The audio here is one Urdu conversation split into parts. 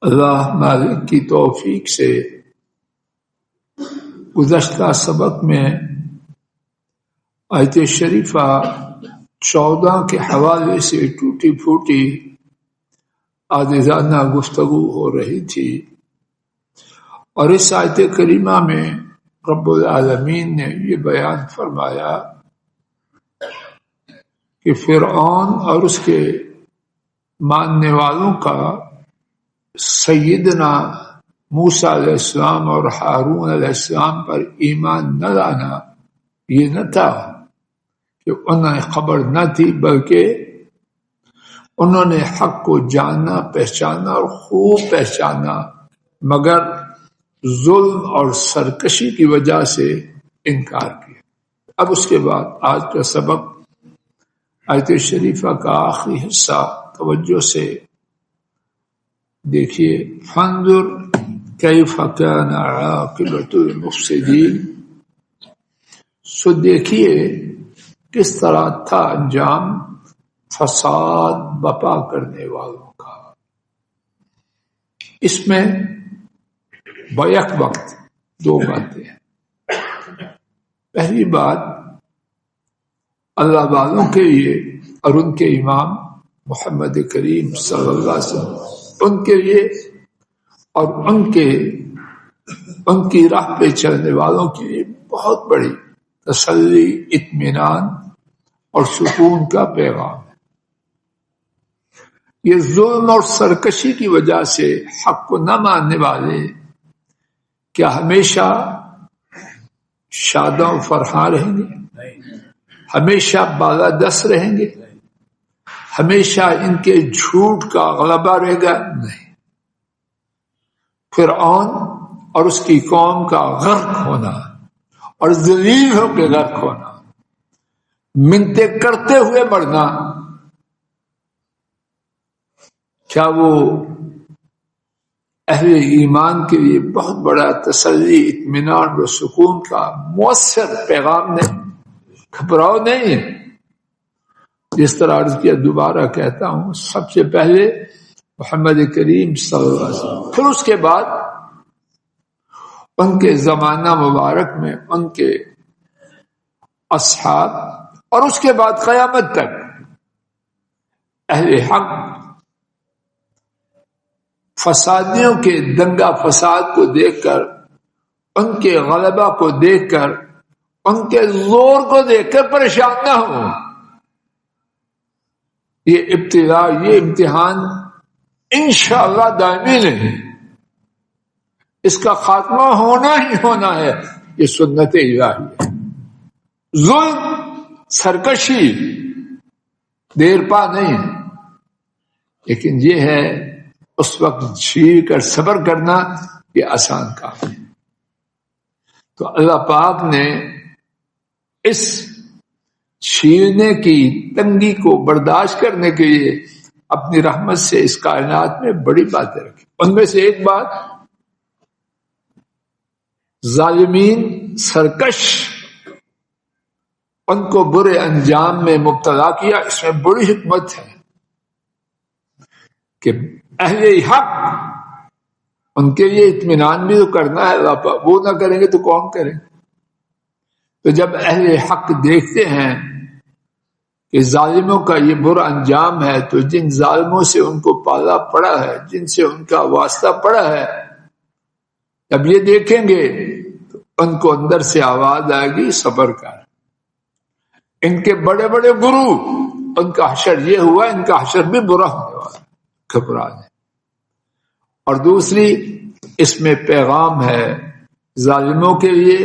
اللہ مالک کی توفیق سے گزشتہ سبق میں آیت شریفہ 14 کے حوالے سے ٹوٹی پھوٹی عاجزانہ گفتگو ہو رہی تھی، اور اس آیت کریمہ میں رب العالمین نے یہ بیان فرمایا کہ فرعون اور اس کے ماننے والوں کا سیدنا موسیٰ علیہ السلام اور ہارون علیہ السلام پر ایمان نہ لانا یہ نہ تھا کہ انہیں خبر نہ تھی، بلکہ انہوں نے حق کو جانا، پہچانا اور خوب پہچانا، مگر ظلم اور سرکشی کی وجہ سے انکار کیا۔ اب اس کے بعد آج کا سبق آیت شریفہ کا آخری حصہ توجہ سے دیکھیے۔ فانظر کیف کان عاقبۃ المفسدین، سو دیکھیے کس طرح تھا انجام فساد بپا کرنے والوں کا۔ اس میں بیک وقت دو باتیں ہیں۔ پہلی بات اللہ والوں کے لیے اور ان کے امام محمد کریم صلی اللہ علیہ وسلم، ان کے لیے اور ان کی راہ پہ چلنے والوں کے لیے بہت بڑی تسلی، اطمینان اور سکون کا پیغام ہے۔ یہ ظلم اور سرکشی کی وجہ سے حق کو نہ ماننے والے کیا ہمیشہ شاداں و فرحاں رہیں گے؟ ہمیشہ بالادست رہیں گے؟ ہمیشہ ان کے جھوٹ کا غلبہ رہے گا؟ نہیں۔ فرعون اور اس کی قوم کا غرق ہونا اور ذلیل ہو کے غرق ہونا، منتیں کرتے ہوئے مرنا، کیا وہ اہل ایمان کے لیے بہت بڑا تسلی، اطمینان و سکون کا مؤثر پیغام نہیں؟ گھبراؤ نہیں۔ جس طرح عرض کیا، دوبارہ کہتا ہوں، سب سے پہلے محمد کریم صلی اللہ علیہ وسلم، پھر اس کے بعد ان کے زمانہ مبارک میں ان کے اصحاب، اور اس کے بعد قیامت تک اہل حق فسادیوں کے دنگا فساد کو دیکھ کر، ان کے غلبہ کو دیکھ کر، ان کے زور کو دیکھ کر پریشان نہ ہوں۔ یہ ابتلا، یہ امتحان انشاءاللہ دائمی نہیں، اس کا خاتمہ ہونا ہی ہونا ہے، یہ سنت الہی ہے۔ ظلم، سرکشی دیر پا نہیں، لیکن یہ ہے اس وقت جھیل کر صبر کرنا، یہ آسان کام ہے۔ تو اللہ پاک نے اس چھیلنے کی تنگی کو برداشت کرنے کے لیے اپنی رحمت سے اس کائنات میں بڑی باتیں رکھی۔ ان میں سے ایک بات، ظالمین، سرکش، ان کو برے انجام میں مبتلا کیا۔ اس میں بڑی حکمت ہے کہ اہل حق، ان کے لیے اطمینان بھی تو کرنا ہے، وہ نہ کریں گے تو کون کریں؟ تو جب اہل حق دیکھتے ہیں کہ ظالموں کا یہ برا انجام ہے، تو جن ظالموں سے ان کو پالا پڑا ہے، جن سے ان کا واسطہ پڑا ہے، جب یہ دیکھیں گے تو ان کو اندر سے آواز آئے گی، صبر کر۔ ان کے بڑے بڑے گرو، ان کا حشر یہ ہوا، ان کا حشر بھی برا ہونے والا، گھبرا جائیں۔ اور دوسری اس میں پیغام ہے ظالموں کے لیے،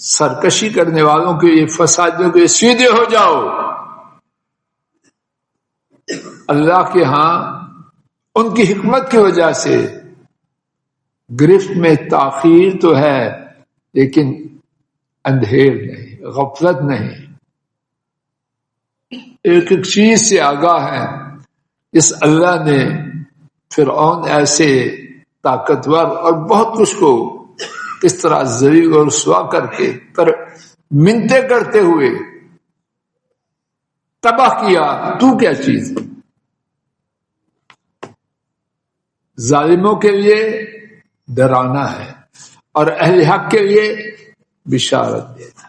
سرکشی کرنے والوں کے لیے، فسادیوں کے لیے، سیدھے ہو جاؤ۔ اللہ کے ہاں ان کی حکمت کی وجہ سے گرفت میں تاخیر تو ہے، لیکن اندھیر نہیں، غفلت نہیں، ایک ایک چیز سے آگاہ ہے۔ اس اللہ نے فرعون ایسے طاقتور اور بہت کچھ کو کس طرح ذلیل اور رسوا کر کے منتیں کرتے ہوئے تباہ کیا، تو کیا چیز؟ ظالموں کے لیے ڈرانا ہے اور اہل حق کے لیے بشارت دینا،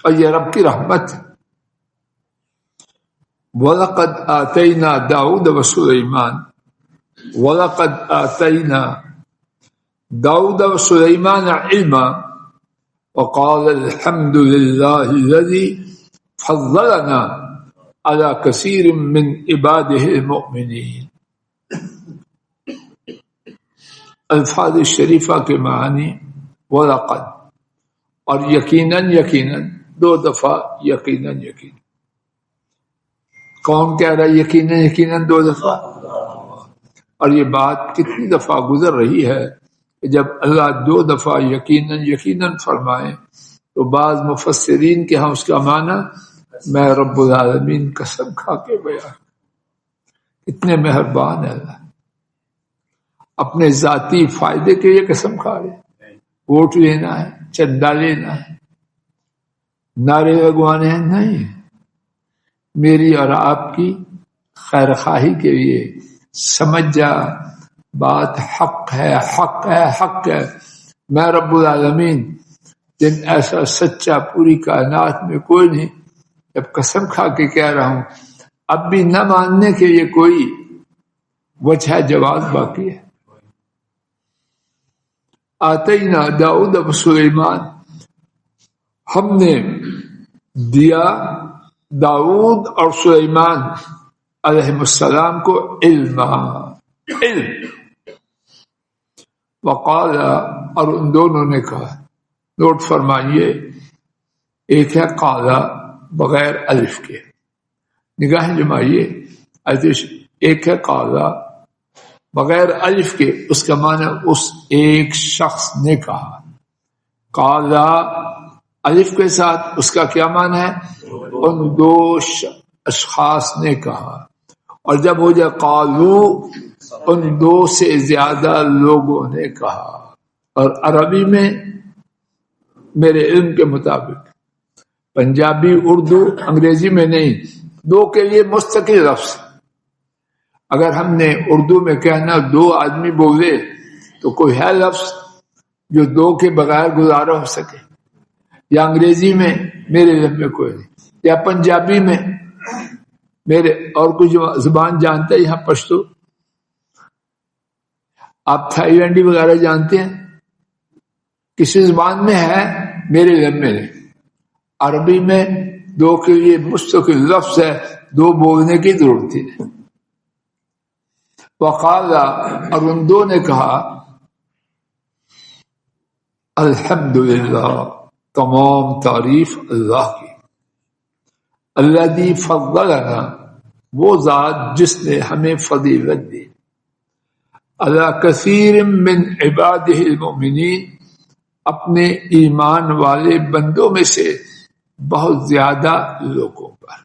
اور یہ رب کی رحمت ہے۔ وَلَقَدْ آتَيْنَا دَاوُودَ وَسُلَيْمَانَ وَلَقَدْ آتَيْنَا دَاوُودَ وَسُلَيْمَانَ عِلْمًا وَقَالَ الْحَمْدُ لِلَّهِ الَّذِي فَضَّلَنَا عَلَى كَثِيرٍ مِّنْ عِبَادِهِ الْمُؤْمِنِينَ۔ الفاظ شریفہ کے معنی وَلَقَدْ اور یقیناً دو دفعہ یقیناً کون کہہ رہا ہے یقیناً دو دفعہ؟ اور یہ بات کتنی دفعہ گزر رہی ہے کہ جب اللہ دو دفعہ یقیناً فرمائے تو بعض مفسرین کے ہاں اس کا معنی میں رب العالمین قسم کھا کے بیان، اتنے مہربان ہے اللہ، اپنے ذاتی فائدے کے لیے قسم کھا رہے، ووٹ لینا ہے، چندہ لینا ہے، نعرے لگوانے ہیں، نہیں، میری اور آپ کی خیر خواہی کے لیے سمجھ جا بات حق ہے۔ میں رب العالمین جن ایسا سچا پوری کائنات میں کوئی نہیں، جب قسم کھا کے کہہ رہا ہوں، اب بھی نہ ماننے کے لیے کوئی وجہ جواز باقی ہے۔ آتینا داؤد و سلیمان، ہم نے دیا داؤد اور سلیمان علیہ السلام کو علم، وقال اور ان دونوں نے کہا، نوٹ فرمائیے، ایک ہے قالا بغیر الف کے، نگاہ جمائیے، ایک ہے قالا بغیر الف کے، اس کا معنی اس ایک شخص نے کہا، قالا الف کے ساتھ اس کا کیا معنی ہے؟ ان دو اشخاص نے کہا، اور جب ہو جائے قالو ان دو سے زیادہ لوگوں نے کہا، اور عربی میں میرے علم کے مطابق پنجابی، اردو، انگریزی میں نہیں، دو کے لیے مستقل لفظ۔ اگر ہم نے اردو میں کہنا دو آدمی بولے تو کوئی ہے لفظ جو دو کے بغیر گزارا ہو سکے، یا انگریزی میں میرے علم میں کوئی نہیں، یا پنجابی میں میرے، اور کچھ زبان جانتے ہیں یہاں پشتو، آپ تھائی لینڈی وغیرہ جانتے ہیں، کسی زبان میں ہے، میرے علم میں نہیں۔ عربی میں دو کے لیے مستقل لفظ ہے، دو بولنے کی ضرورت ہے۔ وقال اور ان دو نے کہا، الحمدللہ تمام تعریف اللہ کی، الذی فضلنا وہ ذات جس نے ہمیں فضیلت دی، علی کثیر من عبادہ المؤمنین اپنے ایمان والے بندوں میں سے بہت زیادہ لوگوں پر۔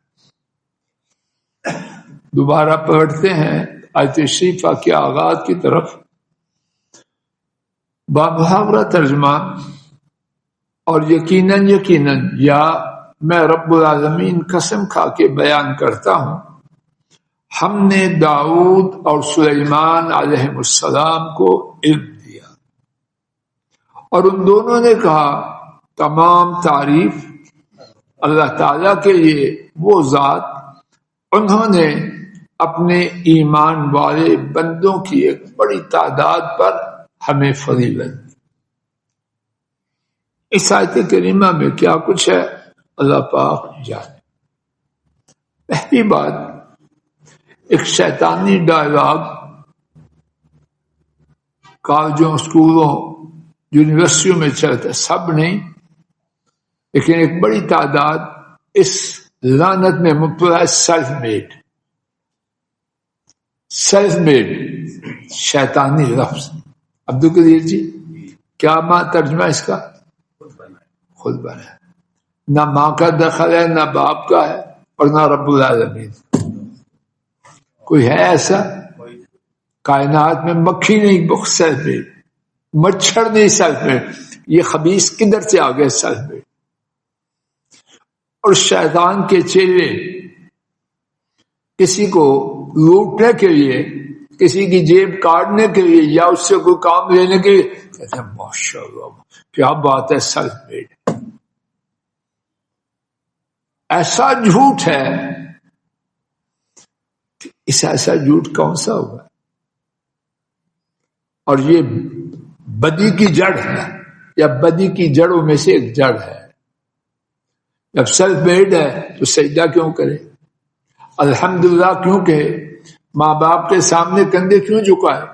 دوبارہ پڑھتے ہیں آیت شریفہ کے آغاز کی طرف، بامحاورہ ترجمہ، اور یقیناً یا میں رب العالمین قسم کھا کے بیان کرتا ہوں، ہم نے داؤد اور سلیمان علیہ السلام کو علم دیا، اور ان دونوں نے کہا تمام تعریف اللہ تعالیٰ کے لیے، وہ ذات انہوں نے اپنے ایمان والے بندوں کی ایک بڑی تعداد پر ہمیں فضیلت دی۔ اس آیت کریمہ میں کیا کچھ ہے اللہ پاک جانے۔ پہلی بات، ایک شیطانی ڈائلاگ کالجوں، اسکولوں، یونیورسٹیوں میں چلتا ہے، سب نہیں لیکن ایک بڑی تعداد اس لعنت میں مبتلا ہے، سیلف میڈ شیطانی لفظ۔ عبدالقدیر جی کیا ترجمہ اس کا؟ خود بنا، نہ ماں کا دخل ہے، نہ باپ کا ہے، اور نہ رب العالمین۔ کوئی ہے ایسا؟ کائنات میں مکھی نہیں سیلف میڈ، مچھر نہیں سیلف میڈ، یہ خبیث کدھر سے آ گئے سیلف میڈ؟ اور شیطان کے چیلے کسی کو لوٹنے کے لیے کسی کی جیب کاٹنے کے لیے یا اس سے کوئی کام لینے کے لیے کہتے ہیں ماشاءاللہ کیا بات ہے، سیلف میڈ. ایسا جھوٹ ہے کہ اس ایسا جھوٹ کون سا ہوگا؟ اور یہ بدی کی جڑ ہے، یا بدی کی جڑوں میں سے ایک جڑ ہے. جب سیلف میڈ ہے تو سجدہ کیوں کرے، الحمدللہ کیوں کہے، ماں باپ کے سامنے کندھے کیوں جھکائے،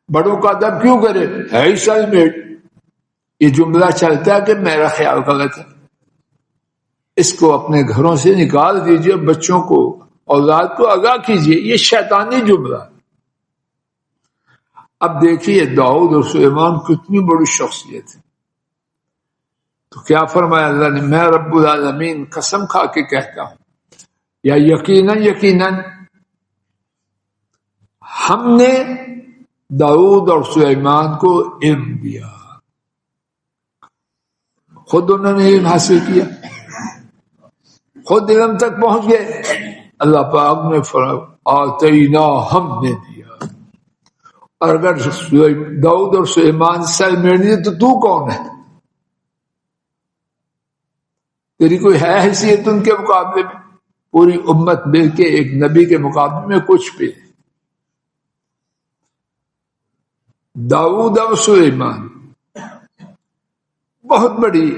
بڑوں کا ادب کیوں کرے، ہے ہی سیلف میڈ. یہ جملہ چلتا ہے کہ میرا خیال غلط ہے. اس کو اپنے گھروں سے نکال دیجئے، بچوں کو، اولاد کو آگاہ کیجئے. یہ شیطانی جملہ. اب دیکھیے داؤد اور سلیمان کتنی بڑی شخصیت ہے. تو کیا فرمایا اللہ نے، میں رب العالمین قسم کھا کے کہتا ہوں، یا یقیناً ہم نے داؤد اور سلیمان کو علم دیا. خود انہوں نے علم حاصل کیا، خود علم تک پہنچ گئے. اللہ پاک نے فرمایا آتینا، ہم نے دیا. اور اگر داؤد اور سلیمان سیلف میڈ نہیں تو تو کون ہے؟ تیری کوئی ہے حیثیت ان کے مقابلے میں؟ پوری امت مل کے ایک نبی کے مقابلے میں کچھ بھی. داؤد اور سلیمان بہت بڑی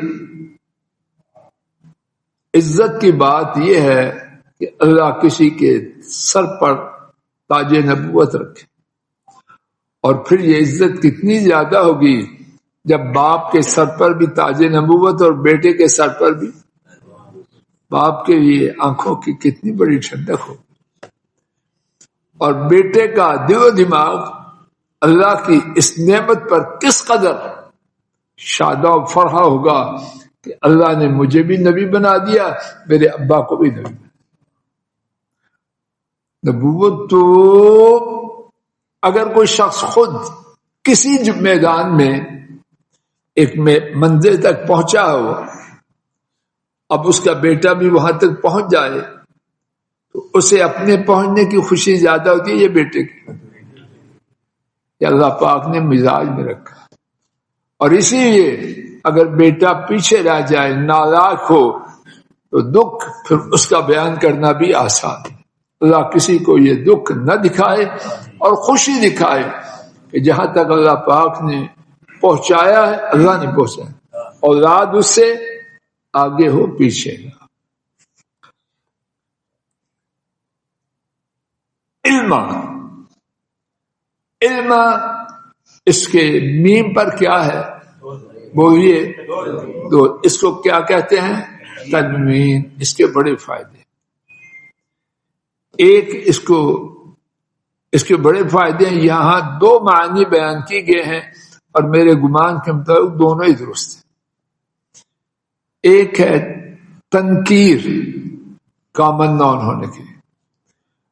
عزت کی بات یہ ہے کہ اللہ کسی کے سر پر تاج نبوت رکھے. اور پھر یہ عزت کتنی زیادہ ہوگی جب باپ کے سر پر بھی تاج نبوت اور بیٹے کے سر پر بھی. باپ کے لیے آنکھوں کی کتنی بڑی ٹھنڈک ہو، اور بیٹے کا دل و دماغ اللہ کی اس نعمت پر کس قدر شادہ و فرحہ ہوگا کہ اللہ نے مجھے بھی نبی بنا دیا، میرے ابا کو بھی نبی. نبوت تو اگر کوئی شخص خود کسی میدان میں ایک منزل تک پہنچا ہو، اب اس کا بیٹا بھی وہاں تک پہنچ جائے تو اسے اپنے پہنچنے کی خوشی زیادہ ہوتی ہے یہ بیٹے کی. یہ اللہ پاک نے مزاج میں رکھا. اور اسی لیے اگر بیٹا پیچھے رہ جائے، نالاق ہو، تو دکھ پھر اس کا بیان کرنا بھی آسان ہے. اللہ کسی کو یہ دکھ نہ دکھائے اور خوشی دکھائے کہ جہاں تک اللہ پاک نے پہنچایا ہے اللہ نے پہنچایا. اولاد اس سے آگے ہو پیچھے نہ. علم اس کے میم پر کیا ہے بولیے، تو اس کو کیا کہتے ہیں؟ تنوین. اس کے بڑے فائدے. ایک اس کے بڑے فائدے ہیں. یہاں دو معنی بیان کی گئے ہیں اور میرے گمان کے مطابق دونوں ہی درست ہیں. ایک ہے تنکیر، کامن نون ہونے کے،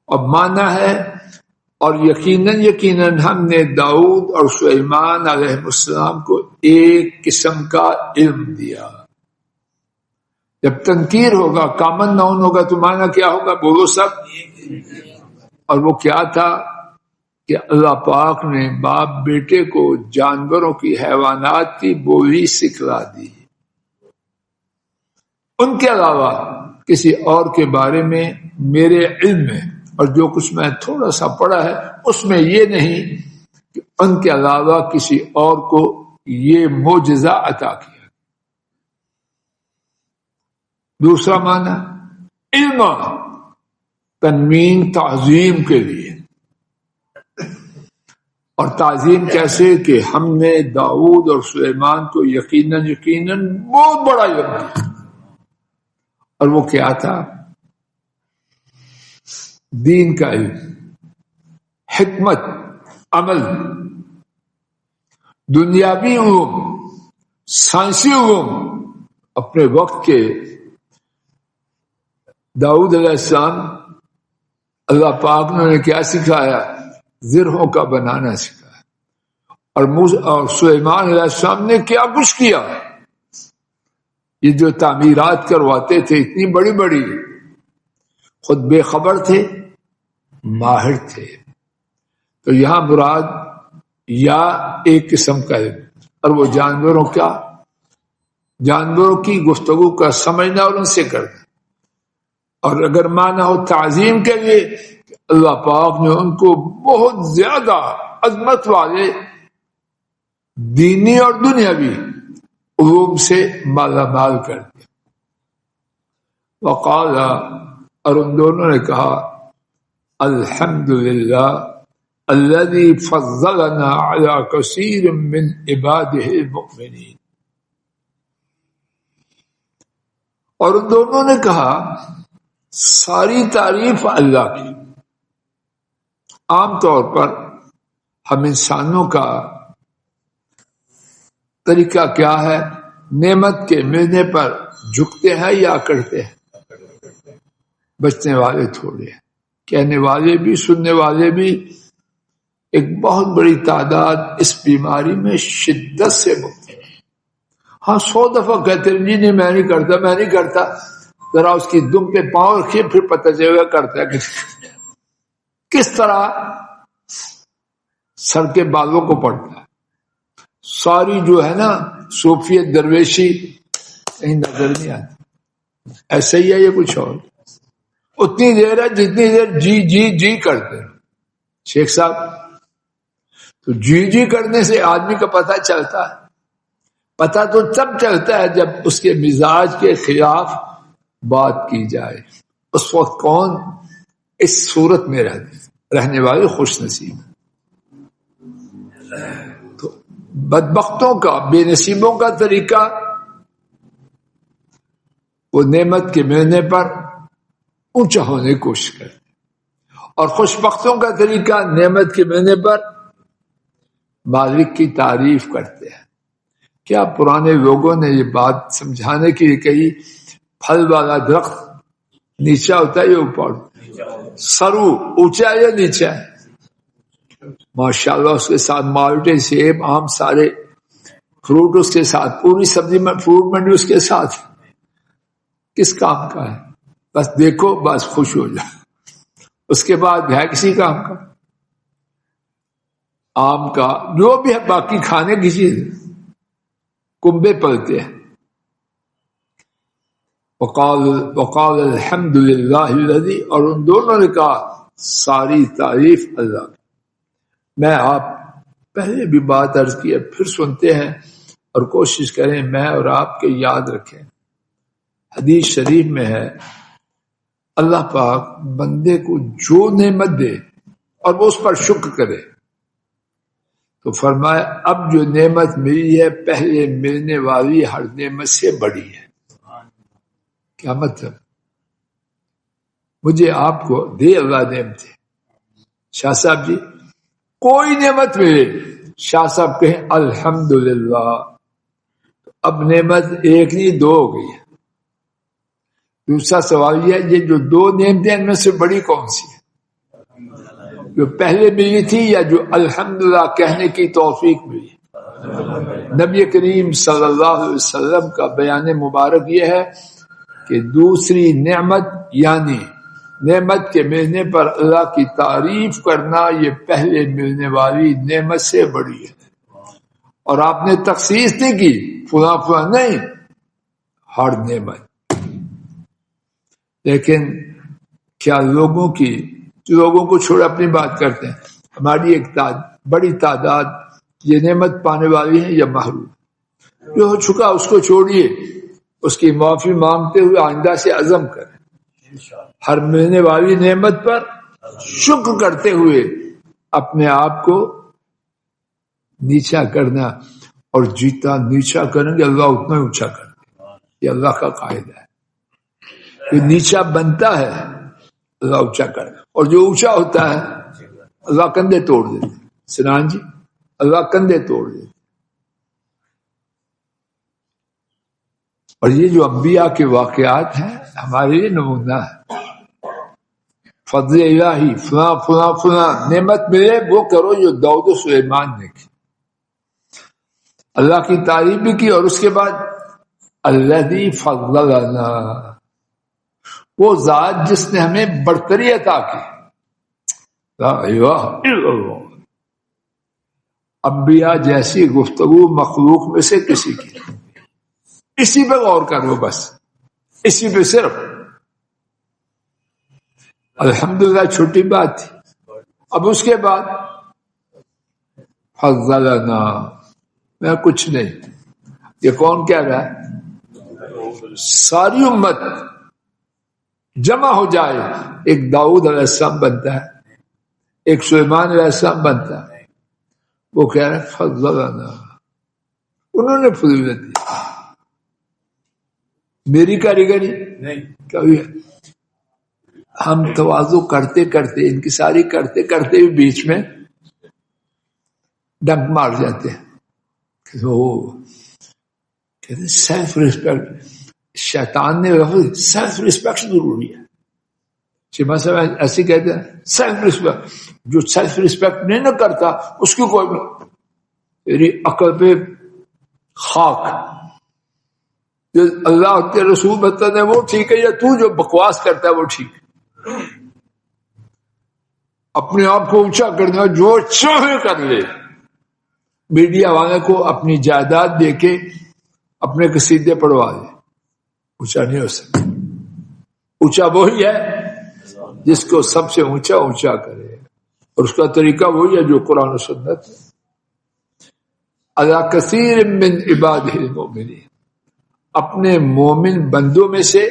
اور معنی ہے اور یقیناً ہم نے داؤد اور سلیمان علیہ السلام کو ایک قسم کا علم دیا. جب تنکیر ہوگا، کامن نون ہوگا تو معنی کیا ہوگا؟ بولو سب. اور وہ کیا تھا کہ اللہ پاک نے باپ بیٹے کو جانوروں کی، حیوانات کی بولی سکھلا دی. ان کے علاوہ کسی اور کے بارے میں میرے علم میں اور جو کچھ میں تھوڑا سا پڑھا ہے اس میں یہ نہیں کہ ان کے علاوہ کسی اور کو یہ معجزہ عطا کیا. دوسرا معنی علم، تنوین تعظیم کے لیے. اور تعظیم کیسے؟ کہ ہم نے داؤد اور سلیمان کو یقیناً بہت بڑا علم دیا. اور وہ کیا تھا؟ دین کا علم، حکمت، عمل، دنیاوی علوم، سائنسی علوم. اپنے وقت کے داؤد علیہ السلام اللہ پاک نے کیا سکھایا؟ زرہوں کا بنانا سکھایا. اور سلیمان علیہ السلام نے کیا کچھ کیا. یہ جو تعمیرات کرواتے تھے اتنی بڑی بڑی، خود بے خبر تھے، ماہر تھے. تو یہاں مراد یا ایک قسم کا علم، اور وہ جانوروں کی گفتگو کا سمجھنا اور ان سے کرنا. اور اگر مانا ہو تعظیم کے لیے، اللہ پاک نے ان کو بہت زیادہ عظمت والے دینی اور دنیاوی علوم سے مالا مال کر دیا. وقال، اور ان دونوں نے کہا الحمدللہ الذی فضلنا علی کثیر من عبادہ المؤمنین. اور ان دونوں نے کہا ساری تعریف اللہ کی. عام طور پر ہم انسانوں کا طریقہ کیا ہے؟ نعمت کے ملنے پر جھکتے ہیں یا کرتے ہیں؟ بچنے والے تھوڑے ہیں، کہنے والے بھی سننے والے بھی. ایک بہت بڑی تعداد اس بیماری میں شدت سے مبتلا ہے. ہاں 100 دفعہ کہتے ہیں جی نہیں میں نہیں کرتا، ذرا اس کی دم پہ پاؤں رکھیے پھر پتہ چلے گا کرتا ہے کس طرح سر کے بالوں کو پڑتا ہے. ساری جو ہے نا صوفیت درویشی کہیں نظر نہیں آتی. ایسا ہی ہے یہ کچھ اور. اتنی دیر ہے جتنی دیر جی جی جی کرتے ہیں. شیخ صاحب تو جی کرنے سے آدمی کا پتہ چلتا ہے. پتہ تو تب چلتا ہے جب اس کے مزاج کے خلاف بات کی جائے. اس وقت کون اس صورت میں رہنے والے خوش نصیب. تو بدبختوں کا، بے نصیبوں کا طریقہ وہ نعمت کے ملنے پر اونچا ہونے کی کوشش کرتے، اور خوشبختوں کا طریقہ نعمت کے ملنے پر مالک کی تعریف کرتے ہیں. کیا پرانے لوگوں نے یہ بات سمجھانے کے لیے کہی پھل والا درخت نیچا ہوتا ہے یا اوپر؟ سرو اونچا ہے یا نیچا ہے؟ ماشاءاللہ اس کے ساتھ مالٹے، سیب، آم، سارے فروٹ اس کے ساتھ، پوری سبزی میں فروٹ منڈی اس کے ساتھ. کس کام کا ہے؟ بس دیکھو بس خوش ہو جائے. اس کے بعد ہے کسی کام کا؟ آم کا جو بھی ہے باقی کھانے کی چیز کنبے پلتے ہیں. وقال الحمدللہ الذی، اور ان دونوں نے کہا ساری تعریف اللہ کی. میں آپ پہلے بھی بات عرض کی ہے، پھر سنتے ہیں اور کوشش کریں میں اور آپ کے یاد رکھیں. حدیث شریف میں ہے اللہ پاک بندے کو جو نعمت دے اور وہ اس پر شکر کرے تو فرمایا اب جو نعمت ملی ہے پہلے ملنے والی ہر نعمت سے بڑی ہے. کیا مطلب؟ مجھے آپ کو دے اللہ نعمتیں. شاہ صاحب جی کوئی نعمت ملے، شاہ صاحب کہیں الحمدللہ، اب نعمت ایک نہیں دو ہو گئی ہے. دوسرا سوال یہ ہے یہ جو دو نعمتیں ان میں سے بڑی کون سی ہے؟ جو پہلے ملی تھی یا جو الحمدللہ کہنے کی توفیق ملی؟ نبی کریم صلی اللہ علیہ وسلم کا بیان مبارک یہ ہے کہ دوسری نعمت یعنی نعمت کے ملنے پر اللہ کی تعریف کرنا یہ پہلے ملنے والی نعمت سے بڑی ہے. اور آپ نے تخصیص نہیں کی فلاں فلاں، نہیں، ہر نعمت. لیکن کیا لوگوں کو چھوڑ اپنی بات کرتے ہیں؟ ہماری ایک بڑی تعداد یہ نعمت پانے والی ہے یا محروم. جو ہو چکا اس کو چھوڑیے، اس کی معافی مانگتے ہوئے آئندہ سے عزم کریں. ہر ملنے والی نعمت پر شکر کرتے ہوئے اپنے آپ کو نیچا کرنا، اور جیتا نیچا کریں گے اللہ اتنا اونچا کر دے. یہ اللہ کا قاعدہ ہے. جو نیچا بنتا ہے اللہ اونچا کر، اور جو اونچا ہوتا ہے اللہ کندھے توڑ دیتے. سنان جی اللہ کندھے توڑ دیتے. اور یہ جو انبیاء کے واقعات ہیں ہمارے لیے نمونہ ہے. فضل الہی، فلاں فلاں فلاں نعمت ملے وہ کرو جو داؤد و سلیمان نے کی. اللہ کی تعریف بھی کی، اور اس کے بعد الذی فضلنا، وہ ذات جس نے ہمیں برتری عطا کی. لا الہ الا اللہ. انبیاء جیسی گفتگو مخلوق میں سے کسی کی نہیں. اسی پہ غور کرو، بس اسی پہ صرف. الحمدللہ چھوٹی بات تھی. اب اس کے بعد فضلنا، میں کچھ نہیں. یہ کون کہہ رہا ہے؟ ساری امت جمع ہو جائے، ایک داؤد علیہ السلام بنتا ہے، ایک سلیمان علیہ السلام بنتا ہے. وہ کہہ رہے ہیں فضلنا، انہوں نے فضیلت دی. میری کاریگری نہیں. کبھی ہم تواضع کرتے کرتے، ان کی ساری کرتے کرتے بھی بیچ میں ڈنک مار جاتے ہیں. کہتے ہیں سیلف ریسپیکٹ. شیطان نے سیلف ریسپیکٹ ضروری ہے. شیما صاحب ایسے کہتے ہیں سیلف ریسپیکٹ. جو سیلف ریسپیکٹ نہیں نہ کرتا اس کی کوئی میری عقل پہ خاک. جو اللہ کے رسول بتاتے ہیں وہ ٹھیک ہے، یا تو جو بکواس کرتا ہے وہ ٹھیک ہے. اپنے آپ کو اونچا کرنا جو چاہے کر لے. میڈیا والے کو اپنی جائیداد دے کے اپنے قصیدے پڑھوا دے، اونچا نہیں ہو سکتا. اونچا وہی ہے جس کو سب سے اونچا اونچا کرے، اور اس کا طریقہ وہی ہے جو قرآن و سنت ہے. اللہ کثیر من عبادہ المؤمنین، اپنے مومن بندوں میں سے.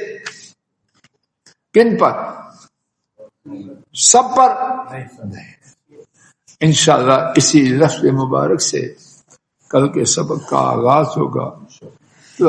کن پر؟ سب پر نہیں. انشاءاللہ اسی لفظ مبارک سے کل کے سبق کا آغاز ہوگا.